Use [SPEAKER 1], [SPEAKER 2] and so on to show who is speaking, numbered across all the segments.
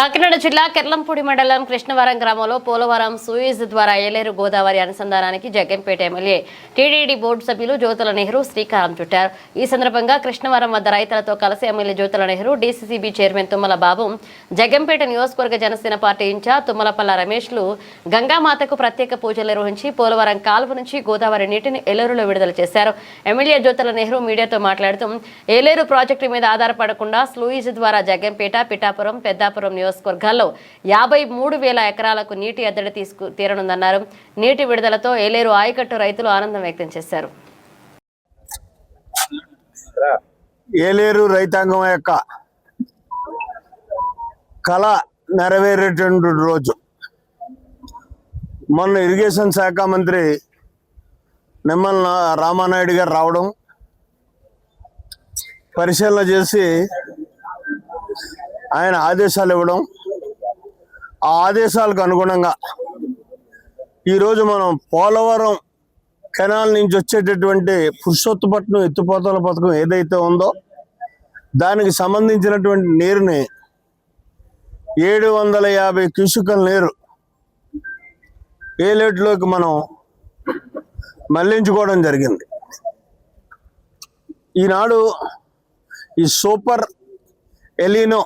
[SPEAKER 1] కాకినాడ జిల్లా కెర్లంపూడి మండలం కృష్ణవరం గ్రామంలో పోలవరం సూయిజ్ ద్వారా ఏలేరు గోదావరి అనుసంధానానికి జగ్గంపేట ఎమ్మెల్యే టీడీడీ బోర్డు సభ్యులు జ్యోతుల నెహ్రూ శ్రీకారం చుట్టారు. ఈ సందర్భంగా కృష్ణవరం వద్ద రైతులతో కలిసి MLA Jyothula Nehru, DCCB chairman Tummala Babu, Jaggampeta నియోజకవర్గ జనసేన పార్టీ ఇన్ఛార్జ్ తుమ్మలపల్ల రమేష్లు గంగామాతకు ప్రత్యేక పూజలు నిర్వహించి పోలవరం కాలువ నుంచి గోదావరి నీటిని ఏలేరులో విడుదల చేశారు. ఎమ్మెల్యే జ్యోతుల నెహ్రూ మీడియాతో మాట్లాడుతూ ఏలేరు ప్రాజెక్టు మీద ఆధారపడకుండా స్లూయిజ్ ద్వారా జగ్గంపేట, పిఠాపురం, పెద్దాపురం నియోజకవర్గాల్లో 53,000 ఎకరాలకు నీటి ఎద్దడి తీరనుందన్నారు. నీటి విడుదలతో ఏలేరు ఆయకట్టు రైతులు ఆనందం వ్యక్తం చేశారు.
[SPEAKER 2] ఏలేరు రైతాంగం యొక్క కళ నెరవేరేటువంటి రోజు. మొన్న ఇరిగేషన్ శాఖ మంత్రి నిమ్మల రామానాయుడు గారు రావడం, పరిశీలన చేసి ఆయన ఆదేశాలు ఇవ్వడం, ఆ ఆదేశాలకు అనుగుణంగా ఈరోజు మనం పోలవరం కెనాల్ నుంచి వచ్చేటటువంటి పురుషోత్తపట్నం ఎత్తిపోతల పథకం ఏదైతే ఉందో దానికి సంబంధించినటువంటి నీరుని 750 క్యూసెక్కుల నీరు ఏలేట్లోకి మనం మళ్లించుకోవడం జరిగింది. ఈనాడు ఈ సూపర్ ఎలినో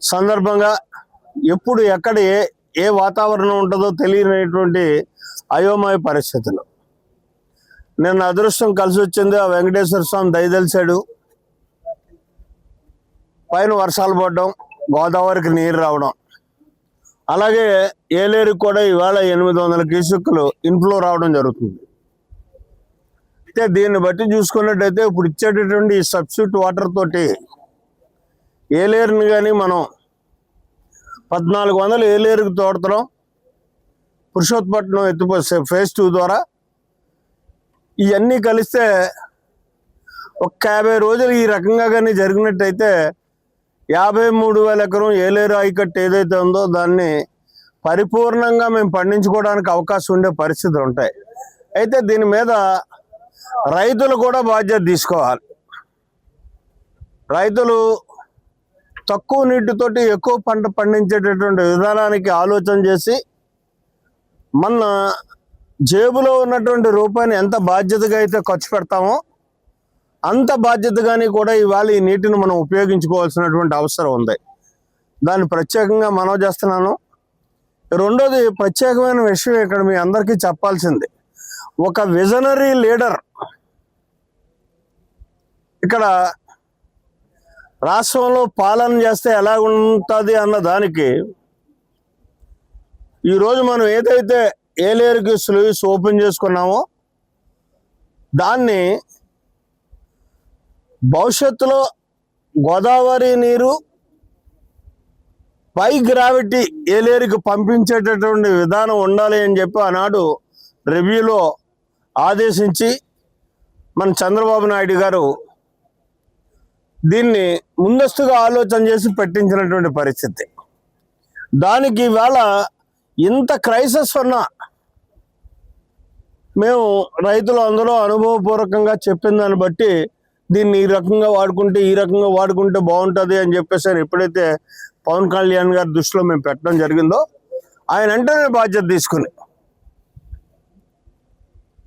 [SPEAKER 2] సందర్భంగా ఎప్పుడు ఎక్కడ ఏ వాతావరణం ఉంటుందో తెలియనటువంటి అయోమయ పరిస్థితులు. నిన్న అదృష్టం కలిసి వచ్చింది. ఆ వెంకటేశ్వర స్వామి దయదలిచాడు, పైన వర్షాలు పడడం, గోదావరికి నీరు రావడం. అలాగే ఏలేరుకి కూడా ఇవాళ 800 క్యూసెక్కులు ఇన్ఫ్లో రావడం జరుగుతుంది. అయితే దీన్ని బట్టి చూసుకున్నట్టయితే ఇప్పుడు ఇచ్చేటటువంటి ఈ సబ్స్టిట్యూట్ వాటర్ తోటి ఏలేరుని కానీ మనం 1400 ఏలేరుకి తోడుతున్నాం. పురుషోత్తపట్నం ఫేజ్ 2 ద్వారా ఇవన్నీ కలిస్తే ఒక 50 రోజులు ఈ రకంగా కానీ జరిగినట్టయితే 53,000 ఎకరం ఏలేరు ఆయకట్టు ఏదైతే ఉందో దాన్ని పరిపూర్ణంగా మేము పండించుకోవడానికి అవకాశం ఉండే పరిస్థితులు ఉంటాయి. అయితే దీని మీద రైతులు కూడా బాధ్యత తీసుకోవాలి. రైతులు తక్కువ నీటితోటి ఎక్కువ పంట పండించేటటువంటి విధానానికి ఆలోచన చేసి మన జేబులో ఉన్నటువంటి రూపాయిని ఎంత బాధ్యతగా అయితే ఖర్చు పెడతామో అంత బాధ్యతగానే కూడా ఇవాళ ఈ నీటిని మనం ఉపయోగించుకోవాల్సినటువంటి అవసరం ఉంది. దాన్ని ప్రత్యేకంగా మనవి చేస్తున్నాను. రెండోది ప్రత్యేకమైన విషయం ఇక్కడ మీ అందరికీ చెప్పాల్సింది, ఒక విజనరీ లీడర్ ఇక్కడ రాష్ట్రంలో పాలన చేస్తే ఎలా ఉంటుంది అన్న దానికి ఈరోజు మనం ఏదైతే ఏలేరుకి స్లూయిస్ ఓపెన్ చేసుకున్నామో దాన్ని భవిష్యత్తులో గోదావరి నీరు పై గ్రావిటీ ఏలేరుకి పంపించేటటువంటి విధానం ఉండాలి అని చెప్పి ఆనాడు రివ్యూలో ఆదేశించి మన చంద్రబాబు నాయుడు గారు దీన్ని ముందస్తుగా ఆలోచన చేసి పెట్టించినటువంటి పరిస్థితి. దానికి ఇవాళ ఇంత క్రైసిస్ ఉన్నా మేము రైతులు అందరూ అనుభవపూర్వకంగా చెప్పిన దాన్ని బట్టి దీన్ని ఈ రకంగా వాడుకుంటే బాగుంటుంది అని చెప్పేసి ఎప్పుడైతే పవన్ కళ్యాణ్ గారి దృష్టిలో మేము పెట్టడం జరిగిందో ఆయన వెంటనే బాధ్యత తీసుకుని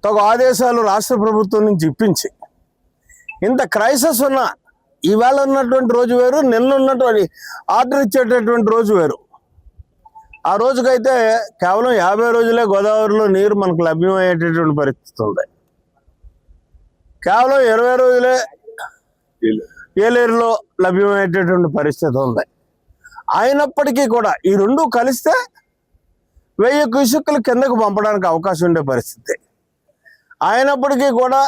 [SPEAKER 2] తగు ఆదేశాలు రాష్ట్ర ప్రభుత్వం నుంచి ఇప్పించి ఇంత క్రైసిస్ ఉన్నా ఇవాళ ఉన్నటువంటి రోజు వేరు, నిన్న ఉన్నటువంటి ఆర్డర్ ఇచ్చేటటువంటి రోజు వేరు. ఆ రోజుకైతే కేవలం 50 రోజులే గోదావరిలో నీరు మనకు లభ్యమయ్యేటటువంటి పరిస్థితి ఉంది. కేవలం 20 రోజులే ఏలేరులో లభ్యమయ్యేటటువంటి పరిస్థితి ఉంది. అయినప్పటికీ కూడా ఈ రెండు కలిస్తే 1000 క్యూసెక్కులు కిందకు పంపడానికి అవకాశం ఉండే పరిస్థితి. అయినప్పటికీ కూడా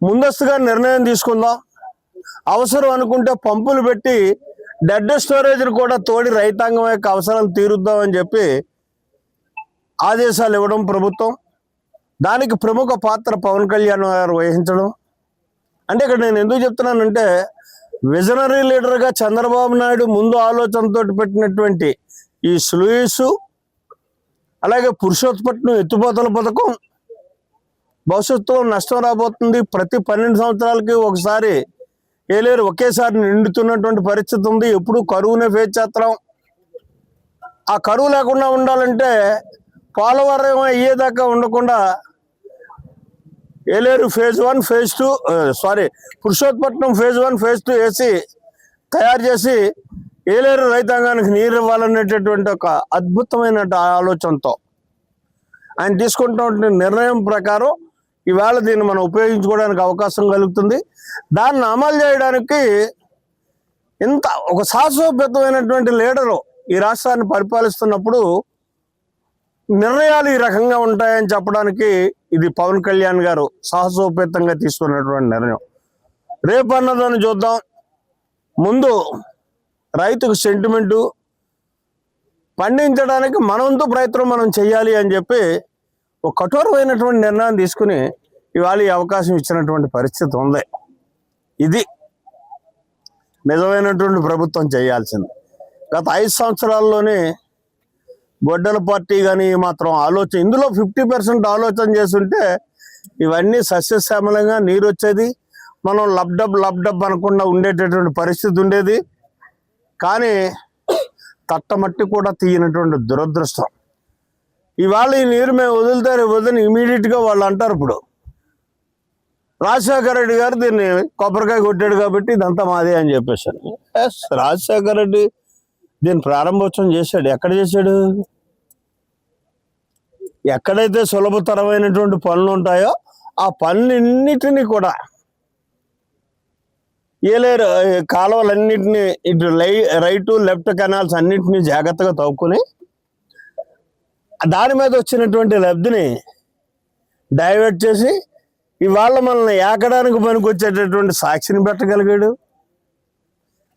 [SPEAKER 2] ముందస్తుగా నిర్ణయం తీసుకుందాం, అవసరం అనుకుంటే పంపులు పెట్టి డెడ్ స్టోరేజ్ని కూడా తోడి రైతాంగం యొక్క అవసరాలు తీరుద్దామని చెప్పి ఆదేశాలు ఇవ్వడం ప్రభుత్వం. దానికి ప్రముఖ పాత్ర పవన్ కళ్యాణ్ గారు వహించడం. అంటే ఇక్కడ నేను ఎందుకు చెప్తున్నానంటే విజనరీ లీడర్గా చంద్రబాబు నాయుడు ముందు ఆలోచనతో పెట్టినటువంటి ఈ స్లూయిస్, అలాగే పురుషోత్తపట్నం ఎత్తిపోతల పథకం భవిష్యత్తులో నష్టం రాబోతుంది. ప్రతి 12 సంవత్సరాలకి ఒకసారి ఏలేరు ఒకేసారి నిండుతున్నటువంటి పరిస్థితి ఉంది. ఎప్పుడు కరువునే ఫేస్ చేస్తున్నాం. ఆ కరువు లేకుండా ఉండాలంటే పోలవరం అయ్యేదాకా ఉండకుండా Yeleru phase 1 phase 2 Purushothapatnam phase 1 phase 2 వేసి తయారు చేసి ఏలేరు రైతాంగానికి నీరు ఇవ్వాలనేటటువంటి ఒక అద్భుతమైన ఆలోచనతో ఆయన తీసుకుంటున్న నిర్ణయం ప్రకారం ఈవేళ దీన్ని మనం ఉపయోగించుకోవడానికి అవకాశం కలుగుతుంది. దాన్ని అమలు చేయడానికి ఇంత ఒక సాహసోపేతమైనటువంటి లీడరు ఈ రాష్ట్రాన్ని పరిపాలిస్తున్నప్పుడు నిర్ణయాలు ఈ రకంగా ఉంటాయని చెప్పడానికి ఇది పవన్ కళ్యాణ్ గారు సాహసోపేతంగా తీసుకున్నటువంటి నిర్ణయం. రేపు అన్నదాన్ని చూద్దాం. ముందు రైతుకు సెంటిమెంటు పండించడానికి మనంతో ప్రయత్నం మనం చెయ్యాలి అని చెప్పి ఒక కఠోరమైనటువంటి నిర్ణయం తీసుకుని ఇవాళ ఈ అవకాశం ఇచ్చినటువంటి పరిస్థితి ఉంది. ఇది నిజమైనటువంటి ప్రభుత్వం చేయాల్సింది. గత 5 సంవత్సరాల్లోనే గొడ్డల పార్టీ కానీ మాత్రం ఆలోచన ఇందులో 50% ఆలోచన చేస్తుంటే ఇవన్నీ సస్యశ్యామలంగా నీరు వచ్చేది. మనం లబ్డబ్ అనకుండా ఉండేటటువంటి పరిస్థితి ఉండేది. కానీ తట్టమట్టి కూడా తీయనటువంటి దురదృష్టం. ఇవాళ ఈ నీరు మేము వదులుతారు వదిలి ఇమీడియట్గా వాళ్ళు అంటారు ఇప్పుడు రాజశేఖర రెడ్డి గారు దీన్ని కొబ్బరికాయ కొట్టాడు కాబట్టి ఇదంతా మాదే అని చెప్పేశారు. రాజశేఖర రెడ్డి దీన్ని ప్రారంభోత్సవం చేశాడు. ఎక్కడ చేశాడు? ఎక్కడైతే సులభతరమైనటువంటి పనులు ఉంటాయో ఆ పనులన్నిటినీ కూడా ఏలేరు కాలువలన్నింటినీ ఇటు రైటు లెఫ్ట్ కెనాల్స్ అన్నింటినీ జాగ్రత్తగా తవ్వుకుని దాని మీద వచ్చినటువంటి లబ్ధిని డైవర్ట్ చేసి ఇవాళ మనల్ని ఏకడానికి పనికొచ్చేటటువంటి సాక్షిని పెట్టగలిగాడు.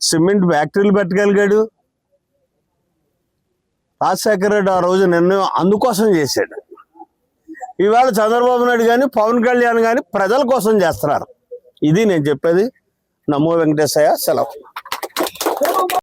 [SPEAKER 2] సిమెంట్ ఫ్యాక్టరీలు పెట్టగలిగాడు. రాజశేఖర రెడ్డి ఆ రోజు నిర్ణయం అందుకోసం చేశాడు. ఇవాళ చంద్రబాబు నాయుడు కానీ పవన్ కళ్యాణ్ కానీ ప్రజల కోసం చేస్తున్నారు. ఇది నేను చెప్పేది. నమో వెంకటేశయ్య. సెలవు.